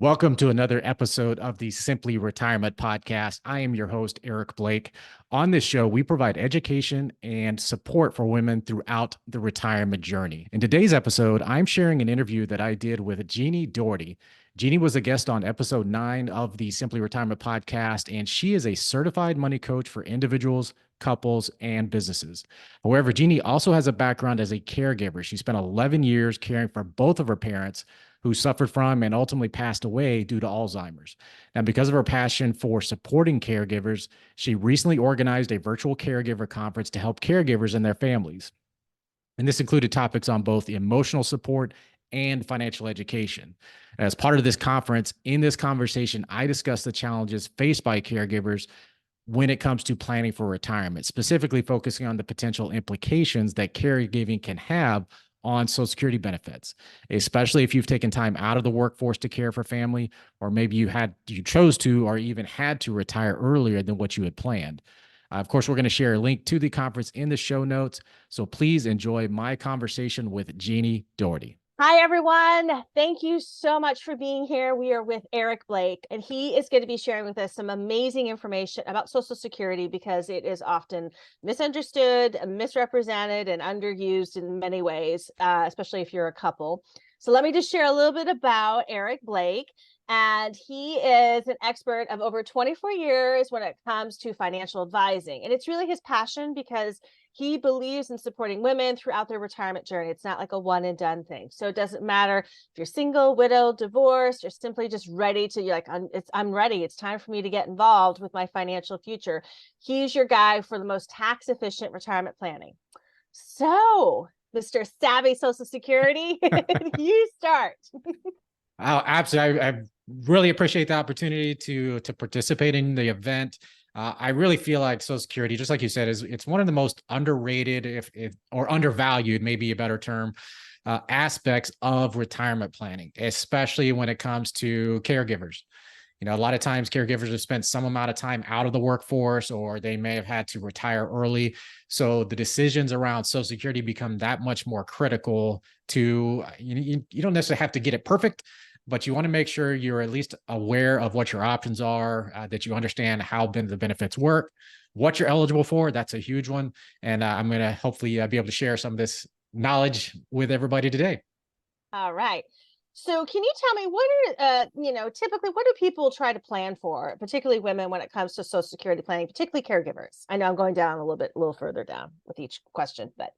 Welcome to another episode of the Simply Retirement Podcast. I am your host, Eric Blake. On this show, we provide education and support for women throughout the retirement journey. In today's episode, I'm sharing an interview that I did with Jeannie Doherty. Jeannie was a guest on episode 9 of the Simply Retirement Podcast, and she is a certified money coach for individuals, couples, and businesses. However, Jeannie also has a background as a caregiver. She spent 11 years caring for both of her parents, who suffered from and ultimately passed away due to Alzheimer's. Now, because of her passion for supporting caregivers, she recently organized a virtual caregiver conference to help caregivers and their families. And this included topics on both emotional support and financial education. As part of this conference, in this conversation, I discussed the challenges faced by caregivers when it comes to planning for retirement, specifically focusing on the potential implications that caregiving can have on Social Security benefits, especially if you've taken time out of the workforce to care for family, or maybe you chose to, or even had to retire earlier than what you had planned. Of course, we're going to share a link to the conference in the show notes. So please enjoy my conversation with Jeannie Doherty. Hi, everyone. Thank you so much for being here. We are with Eric Blake, and he is going to be sharing with us some amazing information about Social Security because it is often misunderstood, misrepresented, and underused in many ways, especially if you're a couple. So let me just share a little bit about Eric Blake. And he is an expert of over 24 years when it comes to financial advising. And it's really his passion because he believes in supporting women throughout their retirement journey. It's not like a one and done thing. So it doesn't matter if you're single, widowed, divorced, or simply just ready to, you're like, I'm ready. It's time for me to get involved with my financial future. He's your guy for the most tax efficient retirement planning. So, Mr. Savvy Social Security, you start. Oh, absolutely. I really appreciate the opportunity to participate in the event. I really feel like Social Security, just like you said, it's one of the most underrated, or undervalued, maybe a better term, aspects of retirement planning, especially when it comes to caregivers. You know, a lot of times caregivers have spent some amount of time out of the workforce, or they may have had to retire early. So the decisions around Social Security become that much more critical to, you don't necessarily have to get it perfect, but you want to make sure you're at least aware of what your options are, that you understand how the benefits work, what you're eligible for. That's a huge one. And I'm going to hopefully be able to share some of this knowledge with everybody today. All right. So can you tell me what are, typically what do people try to plan for, particularly women when it comes to Social Security planning, particularly caregivers? I know I'm going down a little further down with each question, but.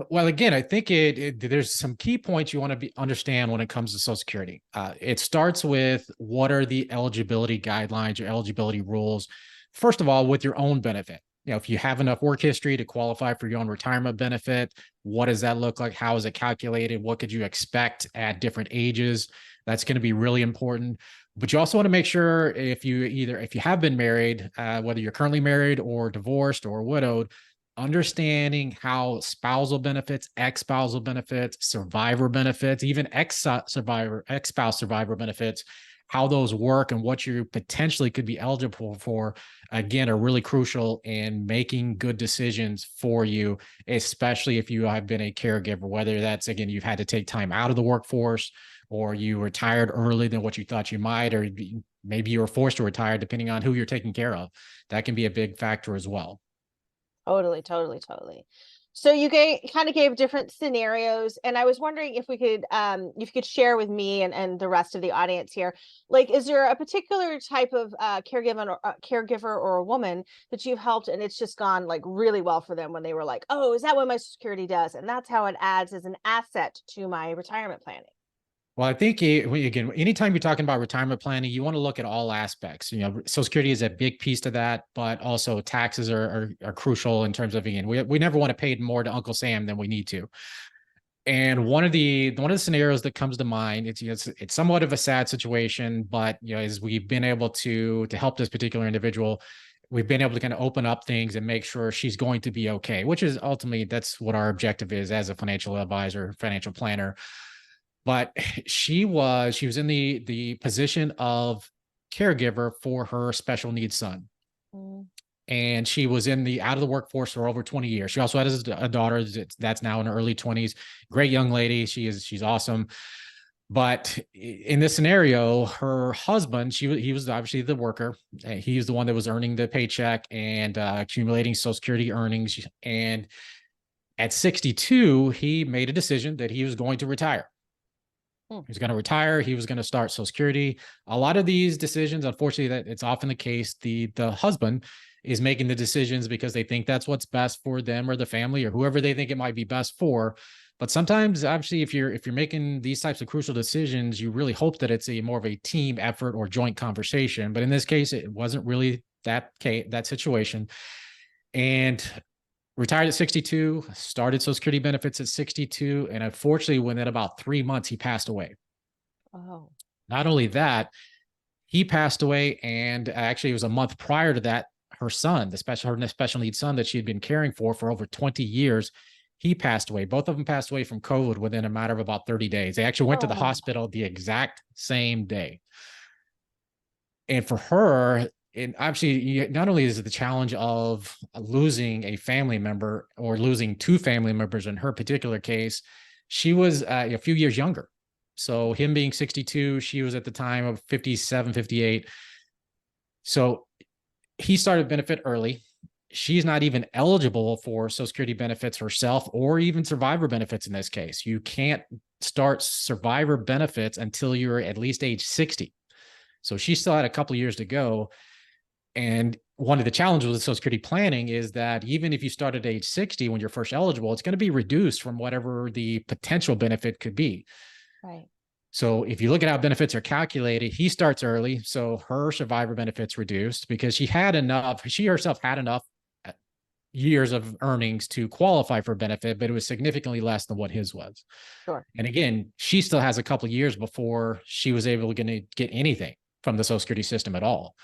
Well, again, I think there's some key points you want to understand when it comes to Social Security. It starts with what are the eligibility guidelines or eligibility rules. First of all, with your own benefit. You know, if you have enough work history to qualify for your own retirement benefit, what does that look like? How is it calculated? What could you expect at different ages? That's going to be really important. But you also want to make sure if you have been married, whether you're currently married or divorced or widowed, understanding how spousal benefits, ex-spousal benefits, survivor benefits, even ex-spouse survivor benefits, how those work and what you potentially could be eligible for, again, are really crucial in making good decisions for you, especially if you have been a caregiver, whether that's, again, you've had to take time out of the workforce, or you retired early than what you thought you might, or maybe you were forced to retire, depending on who you're taking care of. That can be a big factor as well. Totally. So you kind of gave different scenarios, and I was wondering if you could share with me and the rest of the audience here, like, is there a particular type of caregiver or a woman that you've helped and it's just gone like really well for them when they were like, oh, is that what my Social Security does? And that's how it adds as an asset to my retirement planning. Well, I think, again, anytime you're talking about retirement planning, you want to look at all aspects. You know, Social Security is a big piece to that, but also taxes are crucial in terms of, again, we never want to pay more to Uncle Sam than we need to. And one of the scenarios that comes to mind, it's somewhat of a sad situation, but as we've been able to help this particular individual, we've been able to kind of open up things and make sure she's going to be okay, which is ultimately, that's what our objective is as a financial advisor, financial planner. But she was in the position of caregiver for her special needs son. Mm. And she was out of the workforce for over 20 years. She also has a daughter that's now in her early 20s. Great young lady. She's awesome. But in this scenario, her husband, he was obviously the worker. He was the one that was earning the paycheck and accumulating Social Security earnings. And at 62, he made a decision that he was going to retire. He was going to retire. He was going to start Social Security. A lot of these decisions, unfortunately, that it's often the case. The husband is making the decisions because they think that's what's best for them or the family or whoever they think it might be best for. But sometimes, obviously, if you're making these types of crucial decisions, you really hope that it's a more of a team effort or joint conversation. But in this case, it wasn't really that situation. And retired at 62, started Social Security benefits at 62, and unfortunately, within about 3 months, he passed away. Oh. Not only that, he passed away, and actually, it was a month prior to that. Her son, her special needs son that she had been caring for over 20 years, he passed away. Both of them passed away from COVID within a matter of about 30 days. They actually went to the hospital the exact same day. And for her, and obviously, not only is it the challenge of losing a family member or losing two family members in her particular case, she was a few years younger. So him being 62, she was at the time of 57, 58. So he started benefit early. She's not even eligible for Social Security benefits herself or even survivor benefits in this case. You can't start survivor benefits until you're at least age 60. So she still had a couple of years to go. And one of the challenges with Social Security planning is that even if you start at age 60 when you're first eligible, it's going to be reduced from whatever the potential benefit could be. Right. So if you look at how benefits are calculated, he starts early. So her survivor benefits reduced because she herself had enough years of earnings to qualify for benefit, but it was significantly less than what his was. Sure. And again, she still has a couple of years before she was able to get anything from the Social Security system at all.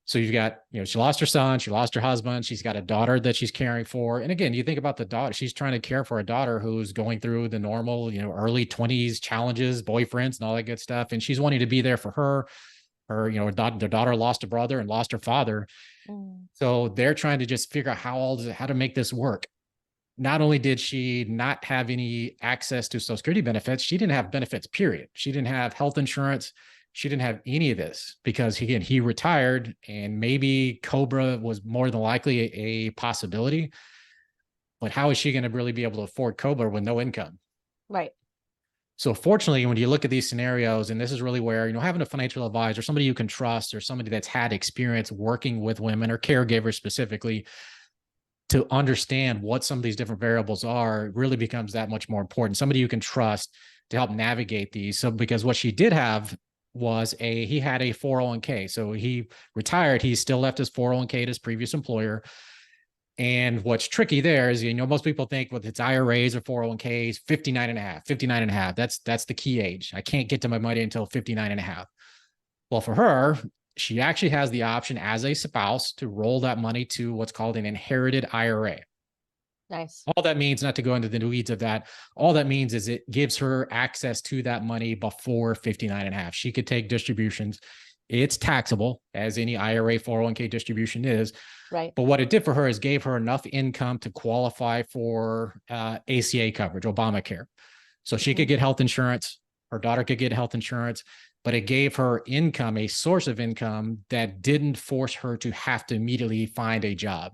So you've got, she lost her son, she lost her husband, she's got a daughter that she's caring for. And again, you think about the daughter, she's trying to care for a daughter who's going through the normal, early 20s challenges, boyfriends and all that good stuff. And she's wanting to be there for her. Their daughter lost a brother and lost her father. So they're trying to just figure out how to make this work. Not only did she not have any access to Social Security benefits, she didn't have benefits, period. She didn't have health insurance. She didn't have any of this because, again, he retired and maybe COBRA was more than likely a possibility. But how is she going to really be able to afford COBRA with no income? Right. So fortunately, when you look at these scenarios, and this is really where, having a financial advisor, somebody you can trust or somebody that's had experience working with women or caregivers specifically to understand what some of these different variables are really becomes that much more important. Somebody you can trust to help navigate these. So because what she did have was he had a 401k. So he retired, he still left his 401k at his previous employer. And what's tricky there is, most people think with its IRAs or 401ks, 59 and a half. That's the key age. I can't get to my money until 59 and a half. Well, for her, she actually has the option as a spouse to roll that money to what's called an inherited IRA. Nice. All that means, not to go into the weeds of that, all that means is it gives her access to that money before 59 and a half. She could take distributions. It's taxable as any IRA 401k distribution is. Right. But what it did for her is gave her enough income to qualify for ACA coverage, Obamacare. So she could get health insurance. Her daughter could get health insurance, but it gave her income, a source of income that didn't force her to have to immediately find a job.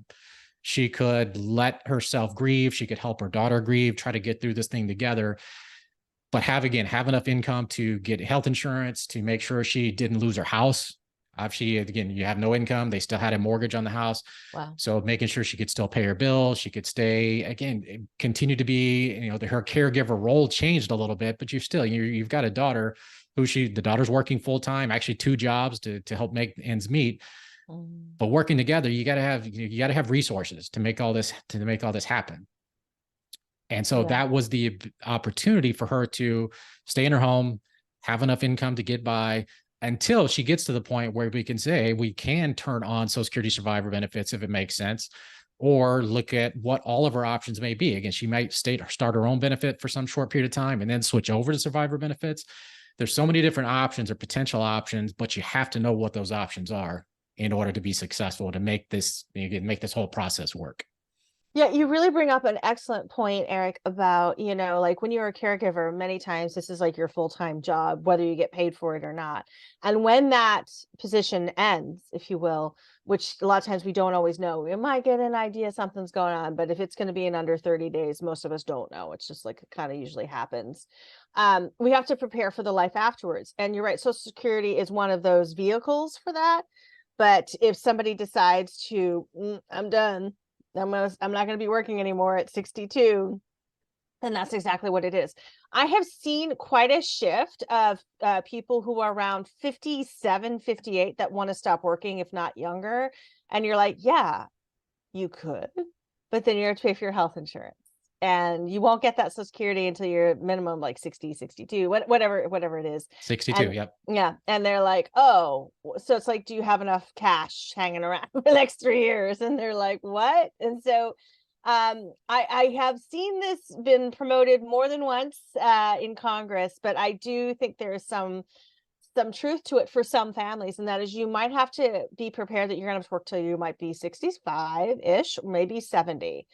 She could let herself grieve. She could help her daughter grieve, try to get through this thing together. But have enough income to get health insurance, to make sure she didn't lose her house. Obviously, again, you have no income. They still had a mortgage on the house. Wow. So making sure she could still pay her bill. She could stay, again, continue to be, her caregiver role changed a little bit, but you've got a daughter the daughter's working full time, actually 2 jobs to help make ends meet. But working together, you got to have resources to make all this happen. And so that was the opportunity for her to stay in her home, have enough income to get by until she gets to the point where we can say we can turn on Social Security survivor benefits if it makes sense, or look at what all of her options may be. Again, she might start her own benefit for some short period of time and then switch over to survivor benefits. There's so many different options or potential options, but you have to know what those options are in order to be successful, to make this whole process work. Yeah, you really bring up an excellent point, Eric, about, like when you're a caregiver, many times this is like your full-time job, whether you get paid for it or not. And when that position ends, if you will, which a lot of times we don't always know, we might get an idea something's going on, but if it's going to be in under 30 days, most of us don't know. It's just like it kind of usually happens. We have to prepare for the life afterwards. And you're right, Social Security is one of those vehicles for that. But if somebody decides to, I'm done, I'm not going to be working anymore at 62, and that's exactly what it is. I have seen quite a shift of people who are around 57, 58 that want to stop working, if not younger. And you're like, yeah, you could, but then you have to pay for your health insurance. And you won't get that Social Security until you're minimum like 60, 62, whatever it is. 62. And Yep. yeah, and they're like, oh, so it's like, do you have enough cash hanging around for the next 3 years? And they're like, what? And so I have seen this been promoted more than once in Congress, but I do think there is some truth to it for some families, and that is you might have to be prepared that you're gonna have to work till you might be 65-ish, maybe 70.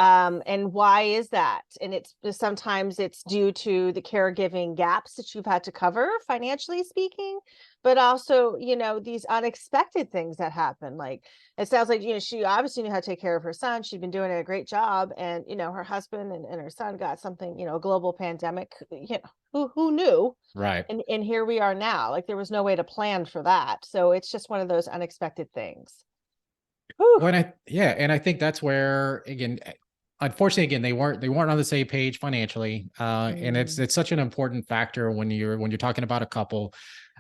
And why is that? And it's sometimes it's due to the caregiving gaps that you've had to cover, financially speaking, but also, these unexpected things that happen. Like it sounds like, she obviously knew how to take care of her son. She'd been doing a great job. And, her husband and her son got something, a global pandemic, who knew? Right. And here we are now. Like there was no way to plan for that. So it's just one of those unexpected things. Whew. And I think that's where, again, unfortunately, again, they weren't on the same page financially, and it's such an important factor when you're talking about a couple.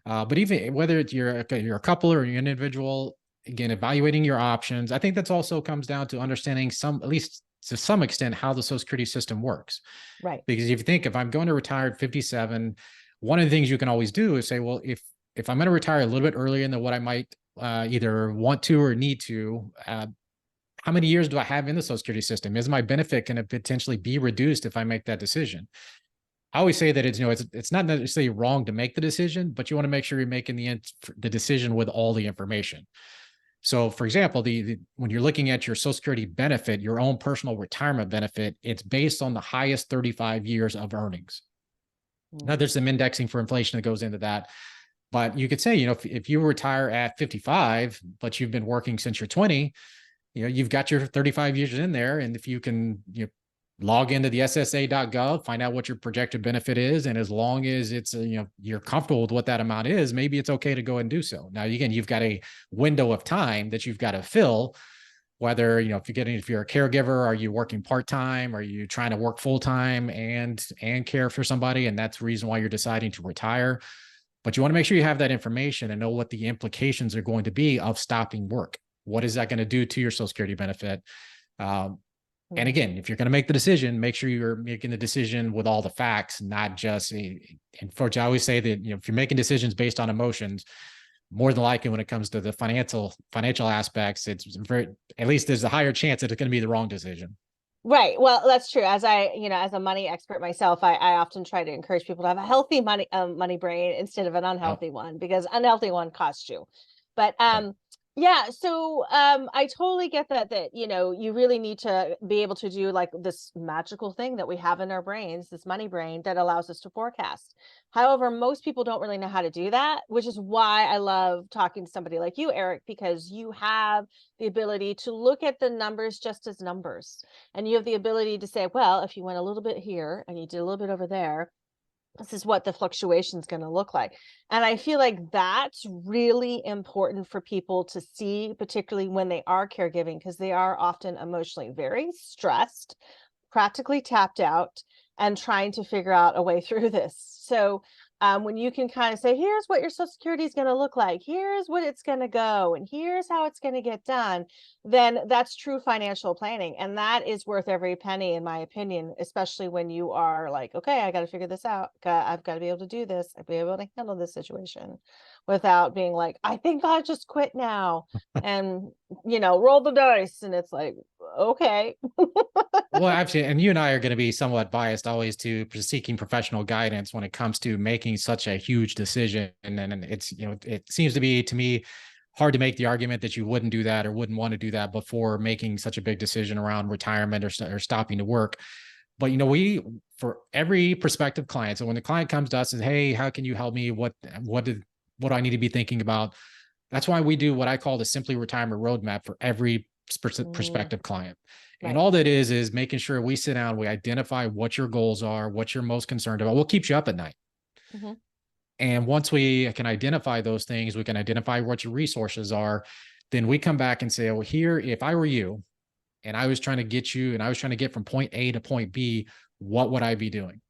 But even whether you're a couple or you're an individual, again, evaluating your options, I think that's also comes down to understanding at least to some extent, how the Social Security system works. Right. Because if you think, if I'm going to retire at 57, one of the things you can always do is say, well, if I'm going to retire a little bit earlier than what I might either want to or need to, how many years do I have in the Social Security system? Is my benefit going to potentially be reduced if I make that decision? I always say that it's not necessarily wrong to make the decision, but you want to make sure you're making the decision with all the information. So, for example, when you're looking at your Social Security benefit, your own personal retirement benefit, it's based on the highest 35 years of earnings. Now, there's some indexing for inflation that goes into that. But you could say, if you retire at 55, but you've been working since you're 20, you've got your 35 years in there. And if you can, log into the ssa.gov, find out what your projected benefit is. And as long as it's, you're comfortable with what that amount is, maybe it's okay to go and do so. Now, again, you've got a window of time that you've got to fill, whether, if you're a caregiver, are you working part-time? Are you trying to work full-time and care for somebody? And that's the reason why you're deciding to retire. But you want to make sure you have that information and know what the implications are going to be of stopping work. What is that going to do to your Social Security benefit? And again, if you're going to make the decision, make sure you're making the decision with all the facts, not just, unfortunately, I always say that, if you're making decisions based on emotions, more than likely when it comes to the financial aspects, it's at least there's a higher chance that it's going to be the wrong decision. Right. Well, that's true. As as a money expert myself, I often try to encourage people to have a healthy money brain instead of an unhealthy one, because unhealthy one costs you. But yeah, so I totally get that you really need to be able to do like this magical thing that we have in our brains, this money brain that allows us to forecast. However, most people don't really know how to do that, which is why I love talking to somebody like you, Eric, because you have the ability to look at the numbers just as numbers. And you have the ability to say, well, if you went a little bit here and you did a little bit over there, this is what the fluctuation is going to look like. And I feel like that's really important for people to see, particularly when they are caregiving, because they are often emotionally very stressed, practically tapped out, and trying to figure out a way through this. So when you can kind of say, here's what your Social Security is going to look like, here's what it's going to go, and here's how it's going to get done, then that's true financial planning. And that is worth every penny, in my opinion, especially when you are like, okay, I got to figure this out. I've got to be able to do this. I've got to be able to handle this situation without being like, I think I'll just quit now and, roll the dice. And it's like, okay. Well, actually, and you and I are going to be somewhat biased always to seeking professional guidance when it comes to making such a huge decision. And it's, it seems to be, to me, hard to make the argument that you wouldn't do that or wouldn't want to do that before making such a big decision around retirement or stopping to work. But, we, for every prospective client, so when the client comes to us and says, hey, how can you help me? What do I need to be thinking about? That's why we do what I call the Simply Retirement Roadmap for every prospective client. And all that is making sure we sit down, we identify what your goals are, what you're most concerned about, what keeps you up at night. And once we can identify those things, we can identify what your resources are. Then we come back and say, well, here, if I were you and I was trying to get you and I was trying to get from point A to point B, what would I be doing?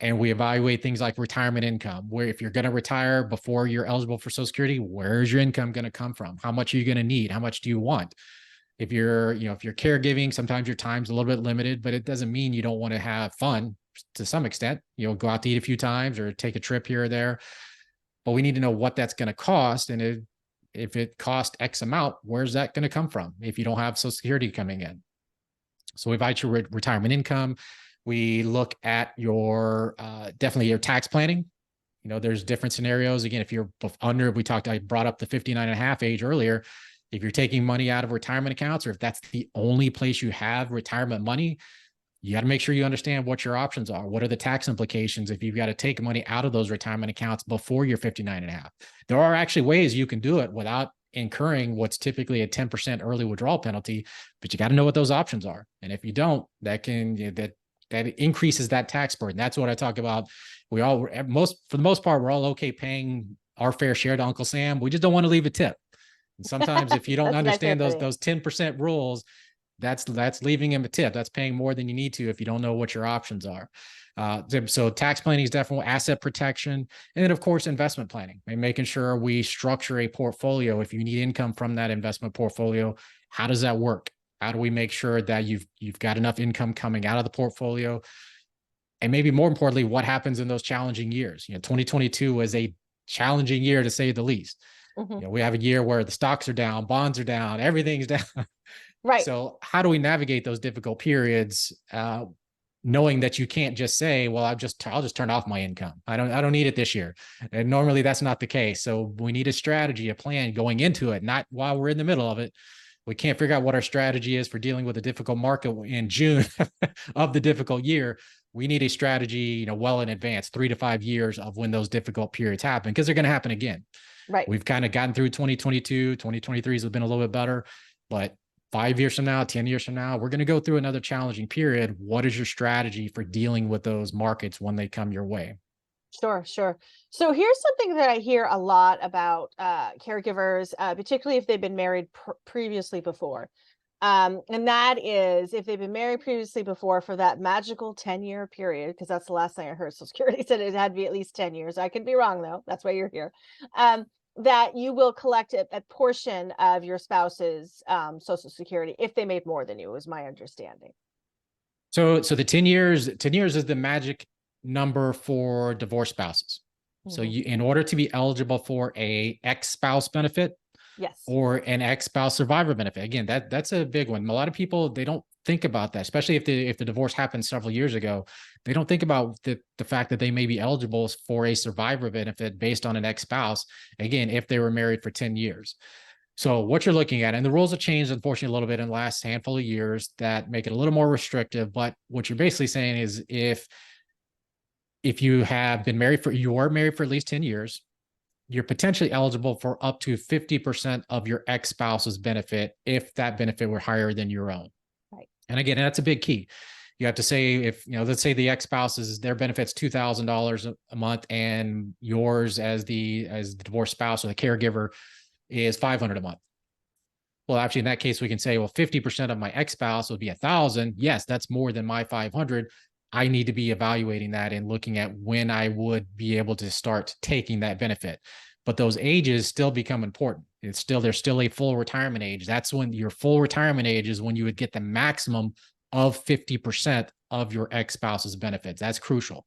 And we evaluate things like retirement income, where if you're going to retire before you're eligible for Social Security, where's your income going to come from? How much are you going to need? How much do you want? If you're caregiving, sometimes your time's a little bit limited, but it doesn't mean you don't want to have fun to some extent. Go out to eat a few times or take a trip here or there. But we need to know what that's going to cost. And if it costs X amount, where's that going to come from if you don't have Social Security coming in? So we evaluate your retirement income. We look at your definitely your tax planning. There's different scenarios. Again, if you're under, I brought up the 59 and a half age earlier. If you're taking money out of retirement accounts, or if that's the only place you have retirement money, you got to make sure you understand what your options are. What are the tax implications if you've got to take money out of those retirement accounts before you're 59 and a half? There are actually ways you can do it without incurring what's typically a 10% early withdrawal penalty, but you got to know what those options are. And if you don't, that increases that tax burden. That's what I talk about. For the most part, we're all okay paying our fair share to Uncle Sam. We just don't want to leave a tip. And sometimes if you don't understand those 10% rules, that's leaving him a tip. That's paying more than you need to if you don't know what your options are. So tax planning is definitely asset protection. And then, of course, investment planning and making sure we structure a portfolio. If you need income from that investment portfolio, how does that work? How do we make sure that you've got enough income coming out of the portfolio? And maybe more importantly, what happens in those challenging years? 2022 was a challenging year to say the least. We have a year where the stocks are down, bonds are down, everything's down. Right. So how do we navigate those difficult periods, knowing that you can't just say, well, I'll just turn off my income. I don't need it this year. And normally that's not the case. So we need a strategy, a plan going into it, not while we're in the middle of it. We can't figure out what our strategy is for dealing with a difficult market in June of the difficult year. We need a strategy, well in advance, 3 to 5 years of when those difficult periods happen, because they're going to happen again. Right. We've kind of gotten through 2022, 2023 has been a little bit better, but 5 years from now, 10 years from now, we're going to go through another challenging period. What is your strategy for dealing with those markets when they come your way? Sure. So here's something that I hear a lot about caregivers, particularly if they've been married previously before. And that is if they've been married previously before for that magical 10-year period, because that's the last thing I heard. Social Security said it had to be at least 10 years. I could be wrong, though. That's why you're here. That you will collect a portion of your spouse's Social Security if they made more than you, is my understanding. So the 10 years is the magic number for divorced spouses. So in order to be eligible for a ex-spouse benefit, yes, or an ex-spouse survivor benefit, again, that's a big one. A lot of people, they don't think about that, especially if the divorce happened several years ago. They don't think about the fact that they may be eligible for a survivor benefit based on an ex-spouse, again, if they were married for 10 years. So what you're looking at, and the rules have changed, unfortunately, a little bit in the last handful of years that make it a little more restrictive. But what you're basically saying is if you have been married you are married for at least 10 years, you're potentially eligible for up to 50% of your ex-spouse's benefit if that benefit were higher than your own. Right. And again, that's a big key. You have to say, if, let's say the ex-spouse's, their benefit's $2,000 a month and yours as the divorced spouse or the caregiver is $500 a month. Well, actually, in that case, we can say, well, 50% of my ex-spouse would be $1,000. Yes, that's more than my 500. I need to be evaluating that and looking at when I would be able to start taking that benefit. But those ages still become important. There's still a full retirement age. That's when your full retirement age is when you would get the maximum of 50% of your ex-spouse's benefits. That's crucial.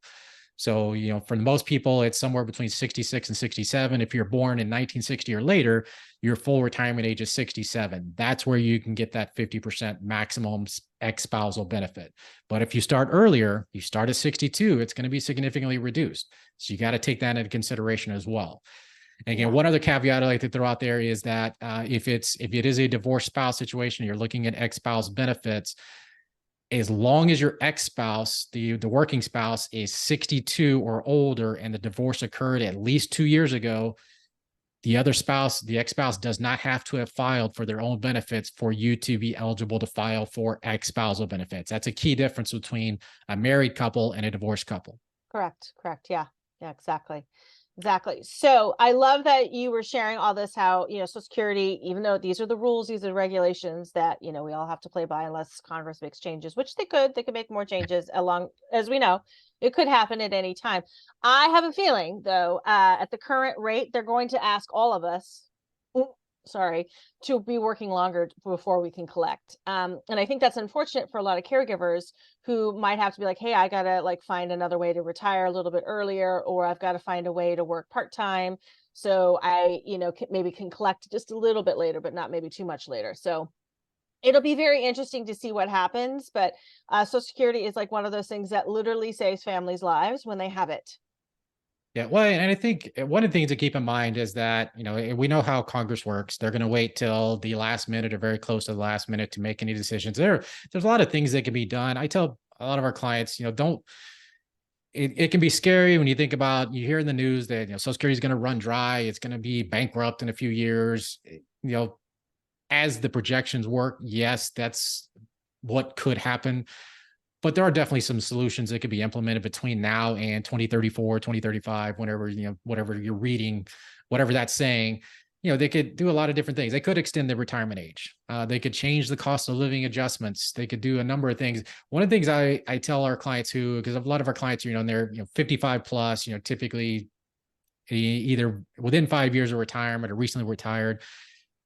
So, for most people, it's somewhere between 66 and 67. If you're born in 1960 or later, your full retirement age is 67. That's where you can get that 50% maximum ex-spousal benefit. But if you start earlier, you start at 62, it's going to be significantly reduced. So you got to take that into consideration as well. And again, one other caveat I like to throw out there is that if it is a divorced spouse situation, you're looking at ex-spouse benefits, as long as your ex-spouse, the working spouse, is 62 or older and the divorce occurred at least 2 years ago, the other spouse, the ex-spouse, does not have to have filed for their own benefits for you to be eligible to file for ex-spousal benefits. That's a key difference between a married couple and a divorced couple. Correct. Yeah, exactly. So I love that you were sharing all this, how, Social Security, even though these are the rules, these are regulations that, we all have to play by unless Congress makes changes, which they could make more changes along, as we know, it could happen at any time. I have a feeling though, at the current rate, they're going to ask all of us, to be working longer before we can collect. And I think that's unfortunate for a lot of caregivers who might have to be like, hey, I gotta find another way to retire a little bit earlier, or I've got to find a way to work part-time. So I, maybe can collect just a little bit later, but not maybe too much later. So it'll be very interesting to see what happens. But Social Security is one of those things that literally saves families' lives when they have it. Yeah, well, and I think one of the things to keep in mind is that, we know how Congress works. They're going to wait till the last minute or very close to the last minute to make any decisions. There's a lot of things that can be done. I tell a lot of our clients, it can be scary when you think about, you hear in the news that, Social Security is going to run dry. It's going to be bankrupt in a few years. As the projections work, yes, that's what could happen. But there are definitely some solutions that could be implemented between now and 2034, 2035, whatever you're reading, whatever that's saying, they could do a lot of different things. They could extend the retirement age. They could change the cost of living adjustments. They could do a number of things. One of the things I tell our clients because a lot of our clients, they're 55 plus, typically either within 5 years of retirement or recently retired,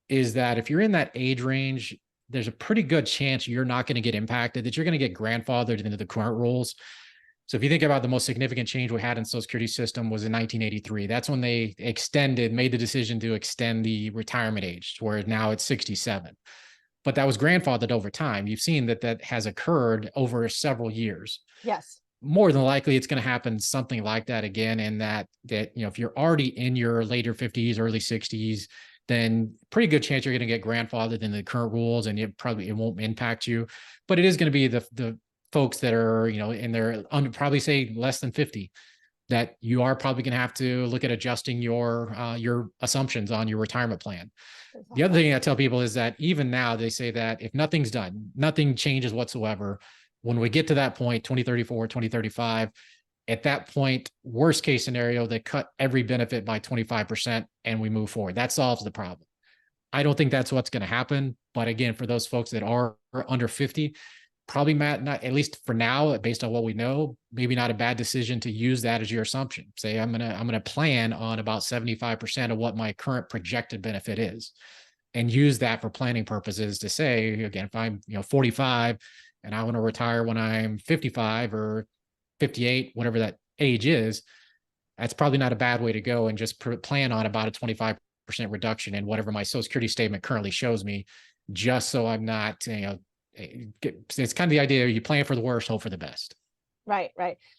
is that if you're in that age range, there's a pretty good chance you're not going to get impacted, that you're going to get grandfathered into the current rules. So if you think about the most significant change we had in the Social Security system was in 1983. That's when they made the decision to extend the retirement age, where now it's 67. But that was grandfathered over time. You've seen that has occurred over several years. Yes. More than likely, it's going to happen something like that again. And that if you're already in your later 50s, early 60s, then pretty good chance you're going to get grandfathered in the current rules, and it won't impact you. But it is going to be the folks that are, in their probably say less than 50, that you are probably going to have to look at adjusting your assumptions on your retirement plan. Exactly. The other thing I tell people is that even now they say that if nothing's done, nothing changes whatsoever, when we get to that point, 2034, 2035, at that point, worst case scenario, they cut every benefit by 25% and we move forward. That solves the problem. I don't think that's what's going to happen. But again, for those folks that are under 50, probably not, at least for now, based on what we know, maybe not a bad decision to use that as your assumption. Say, I'm gonna plan on about 75% of what my current projected benefit is, and use that for planning purposes to say, again, if I'm 45 and I want to retire when I'm 55 or 58, whatever that age is, that's probably not a bad way to go, and just plan on about a 25% reduction in whatever my Social Security statement currently shows me, just so I'm not, it's kind of the idea, you plan for the worst, hope for the best. Right.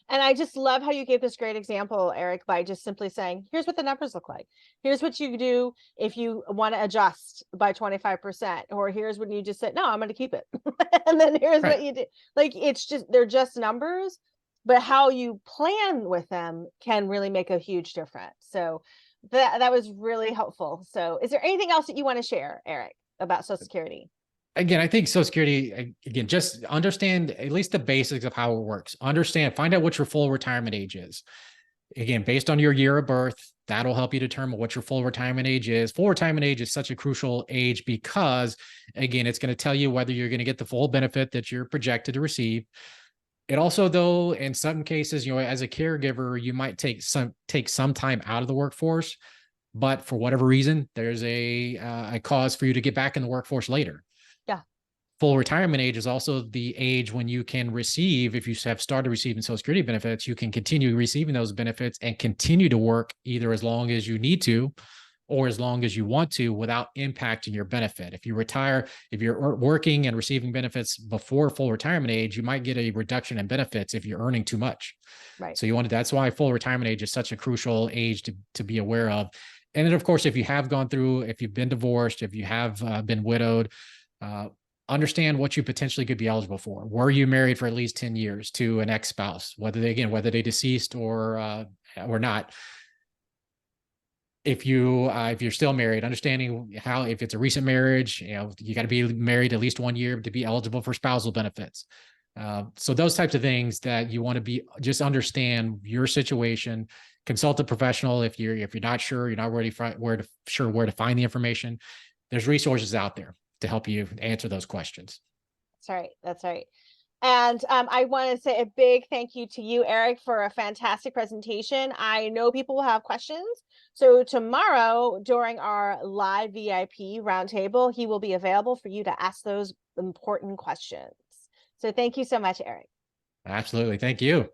And I just love how you gave this great example, Eric, by just simply saying, here's what the numbers look like. Here's what you do if you want to adjust by 25%, or here's when you just said, no, I'm going to keep it. And then here's what you do. It's just, they're just numbers, but how you plan with them can really make a huge difference. So that was really helpful. So is there anything else that you want to share, Eric, about Social Security? Again, I think Social Security, again, just understand at least the basics of how it works. Find out what your full retirement age is. Again, based on your year of birth, that'll help you determine what your full retirement age is. Full retirement age is such a crucial age because, again, it's going to tell you whether you're going to get the full benefit that you're projected to receive. It also, though, in some cases, as a caregiver, you might take some time out of the workforce, but for whatever reason, there's a cause for you to get back in the workforce later. Yeah. Full retirement age is also the age when you can receive, if you have started receiving Social Security benefits, you can continue receiving those benefits and continue to work either as long as you need to or as long as you want to without impacting your benefit. If you retire, if you're working and receiving benefits before full retirement age, you might get a reduction in benefits if you're earning too much. Right. So that's why full retirement age is such a crucial age to be aware of. And then, of course, if you've been divorced, if you have been widowed, uh, understand what you potentially could be eligible for. Were you married for at least 10 years to an ex-spouse, whether they deceased or not? If you're still married, understanding how, if it's a recent marriage, you got to be married at least 1 year to be eligible for spousal benefits. So those types of things that you want to be, just understand your situation, consult a professional. If you're not sure, you're not ready for where to find the information, there's resources out there to help you answer those questions. That's right. That's right. And I want to say a big thank you to you, Eric, for a fantastic presentation. I know people will have questions. So tomorrow during our live VIP roundtable, he will be available for you to ask those important questions. So thank you so much, Eric. Absolutely. Thank you.